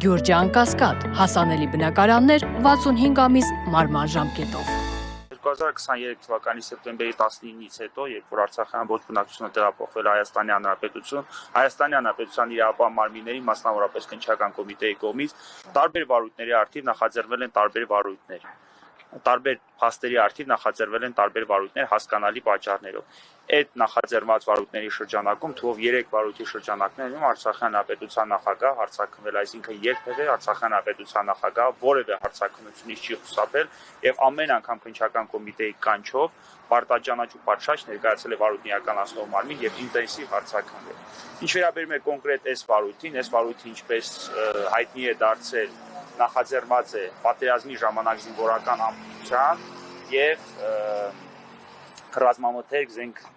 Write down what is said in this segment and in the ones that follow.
Գյուրջան Կասկադ, հասանելի բնակարաններ 65 ամիս մարման ժամկետով։ 2023 թվականի սեպտեմբերի 19-ից հետո, երբ որ Արցախյան ոչ բնակչությունը տեղափոխվել է Հայաստանի Հանրապետություն, Հայաստանի Հանրապետության իրավապահ մարմինների, մասնավորապես քննչական կոմիտեի կողմից տարբեր վարույթների արդիվ նախաձեռնվել են տարբեր վարույթներ։ Տարբեր փաստերի արդիվ նախաձեռնվել են տարբեր վարույթներ հասկանալի պատճառներով։ Այդ նախաձեռնված վարույթների շրջանակում թվով 3 վարույթի շրջանակներում Արցախյան Հանրապետության նախագահ հարցակնվել, այսինքն երբևէ Արցախյան Հանրապետության նախագահ որևէ հարցակնությունից չի խուսափել եւ ամեն անգամ քննչական կոմիտեի կանչով պարտաճանաչ ու պատշաճ ներկայացել է վարույթի իրականացնող մարմին եւ ինտենսիվ հարցակնվել։ Ինչ վերաբերում է կոնկրետ այս վարույթին, ինչպես հայտնի է դարձել, նախաձեռնված է պատերազմի ժամանակ զինվորական ամբողջության եւ ռազմամթերք,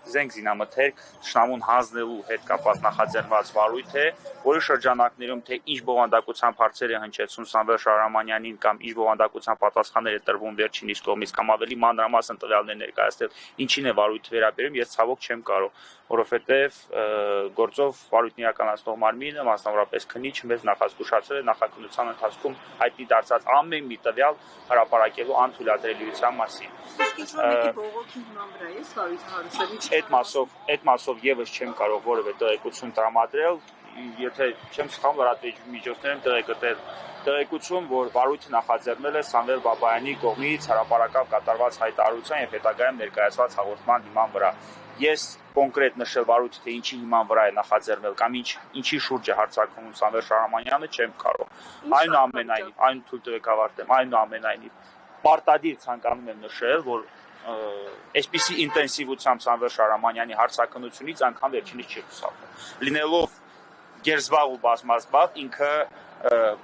զենք զինամթերք շնամուն հանձնելու հետ կապված նախաձեռնված վարույթ է, որի շրջանակներում թե ինչ բովանդակությամբ հարցեր է հնչեցնում Սամվել Շահրամանյանին կամ ինչ բովանդակությամբ պատասխաններ է տրվում վերջին իսկ կողմից կամ ավելի մանրամասն տվյալներ ներկայացնել, ինչին է վարույթը վերաբերում, ես ցավոք չեմ կարող, որովհետև գործով վարույթն իրականացնող մարմինը, մասնավորապես քննիչը մեզ նախազգուշացրել է նախաքննության ընթացքում հայտնի դարձած ամեն մի տվյալ հրապարակելու անթույլատրելիության մասին։ Իսկ ինչ-որ մեկի բողոքի հիման վրա է վարույթը հարուցել։ Այդ մասով եւս չեմ կարող որևէ տեղեկություն տրամադրել, եթե չեմ սխալվում, լրատվամիջոցներում տեղեկատել տեղեկություն, որ վարույթը նախաձեռնել է Սամվել Բաբայանի կողմից հրապարակավ կատարված հայտարարության եւ հետագայում ներկայացված հաղորդման հիման վրա։ Ես կոնկրետ նշել վարույթը թե ինչի հիման վրա է նախաձեռնել կամ ինչի շուրջ է հարցակվում Սամվել Շահրամանյանը չեմ կարող։ Այնուամենայնիվ, այն թույլ տվեք ավարտեմ, այնուամենայնիվ պարտադիր ցանկանում եմ նշել, որ այսպիսի ինտենսիվությամբ Սամվել Շահրամանյանի հարցակնությունից անգամ վերջինից չի խուսափել։ Լինելով գերզբաղ ու բազմազբաղ ինքը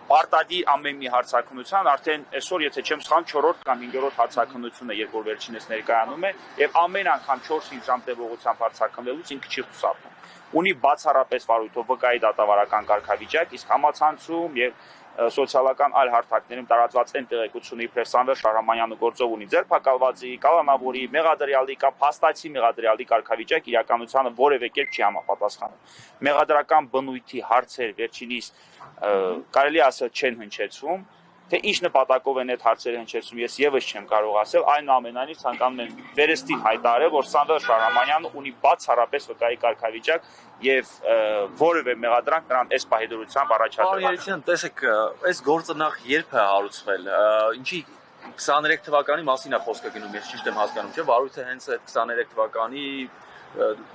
պարտադիր ամեն մի հարցակնության արդեն այսօր եթե չեմ սխալվում 4-րդ կամ 5-րդ հարցակնությունը երբ որ վերջինս ներկայանում է եւ ամեն անգամ 4-5 ժամ տևողությամբ հարցակնվելուց ինքը չի խուսափում։ Ունի բացառապես վարույթով վկայի դատավարական կարգավիճակ, իսկ համացանցում եւ սոցիալական այլ հարթակներում տարածված այն տեղեկությունը իբր Սամվել Շահրամանյանը գործով ունի ձերբակալվածի, կալանավորի, մեղադրյալի կամ փաստացի մեղադրյալի կարգավիճակ իրականությանը որևէ կերպ չի համապատասխանում։ Մեղադրական բնույթի հարցեր վերջինիս կարելի ասել չեն հնչեցվում, թե ինչ նպատակով են այդ հարցերը հնչեցնում, ես եւս չեմ կարող ասել, այնուամենայնիվ ցանկանում եմ վերստին հայտարարել, որ Սամվել Շահրամանյանը ունի բացառապես վկայի կարգավիճակ եւ որևէ մեղադրանք նրան այս պահեդրությամբ առաջադրել։ Պարոն տեսեք, այս գործը նախ երբ է հարուցվել, ինչի 23 թվականի մասին է խոսքը գնում, ես ճիշտ եմ հասկանում, չէ՞, վարույթը հենց այդ 23 թվականի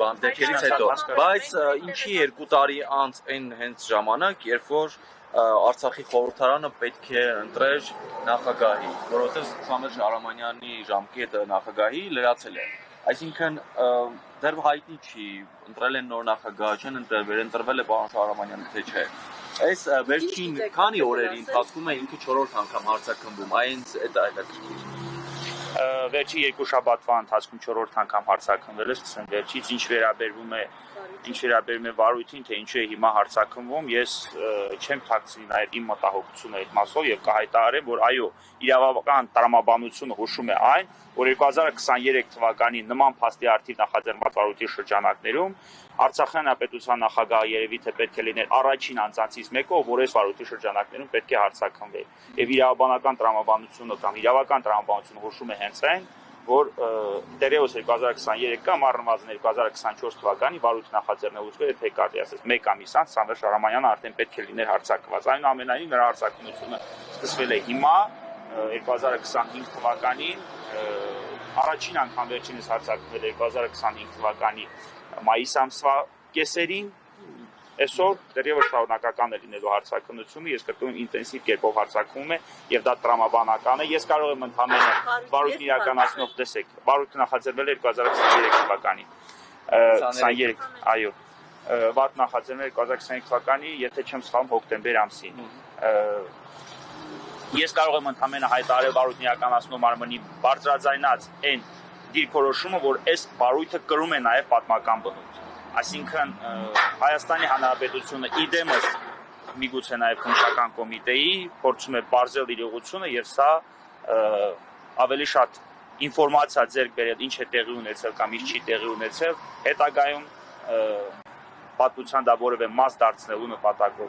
բանդերից հետո, բայց ինչի 2 տարի անց այն հենց ժամանակ, երբ որ Արցախի խորհրդարանը պետք է ընտրեր նախագահի, որովհետև Սամվել Շահրամանյանի ժամկետը նախագահի լրացել է։ Այսինքն դեռ հայտնի չի, ընտրել են նոր նախագահ, չեն ընտրել, վերընտրվել է պարոն Շահրամանյանը թե չէ։ Այս վերջին քանի օրերի ընթացքում է ինքը 4-րդ անգամ հարցակնվում, այնց այդ այլակերպ։ Վերջի 2 շաբաթվա ընթացքում 4-րդ անգամ հարցակնվել է, սկսեմ վերջից, ինչ վերաբերվում է վարույթին, թե ինչու է հիմա հարցակնվում, ես չեմ թաքցնի նաև իմ մտահոգությունը այդ մասով եւ կհայտարարեմ, որ այո, իրավական տրամաբանությունը հուշում է այն, որ 2023 թվականի նման փաստի արդիվ նախաձեռնված վարույթի շրջանակներում Արցախյան Հանրապետության նախագահը երևի թե պետք է լիներ առաջին անձանցից մեկը, որ այս վարույթի շրջանակներում պետք է հարցակնվեր։ Եվ իրավաբանական տրամաբանությունը կամ իրավական տրամաբանությունը հուշում է հենց այն, որ դերևս 2023 կամ առնվազն 2024 թվականի վարույթ նախաձեռնելուց հետո կարելի ասես 1 ամիս անց Սամվել Շահրամանյանը արդեն պետք է լիներ հարցակված։ Այնուամենայնիվ նրա հարցակնությունը սկսվել է հիմա 2025 թվականին, առաջին անգամ վերջինս հարցակվել է 2025 թվականի մայիս ամսվա կեսերին, այսօր դեռևս շարունակական է լինելու հարցակնությունը, ես կրկնում եմ ինտենսիվ կերպով հարցակվում է եւ դա տրամաբանական է։ Ես կարող եմ ընդհանրապես վարույթն իրականացնող տեսեք, վարույթը նախաձեռնվել է 2023 թվականին։ 23, այո։ Վարույթ նախաձեռնել 2023 թվականի, եթե չեմ սխալվում, հոկտեմբեր ամսին։ Ես կարող եմ ընդհանրապես հայտարարել վարույթն իրականացնող մարմնի բարձրաձայնած այն դիրքորոշումը, որ այս վարույթը կրում է նաեւ պատմական բնույթ։ Այսինքն Հայաստանի Հանրապետությունը իդեմս միգուցե նաև քննչական կոմիտեի փորձում է բարձել իրողությունը եւ սա ավելի շատ ինֆորմացիա ձեռք բերել ինչ է տեղի ունեցել կամ ինչ չի տեղի ունեցել հետագայում պատմության դա որևէ մաս դարձնելու նպատակով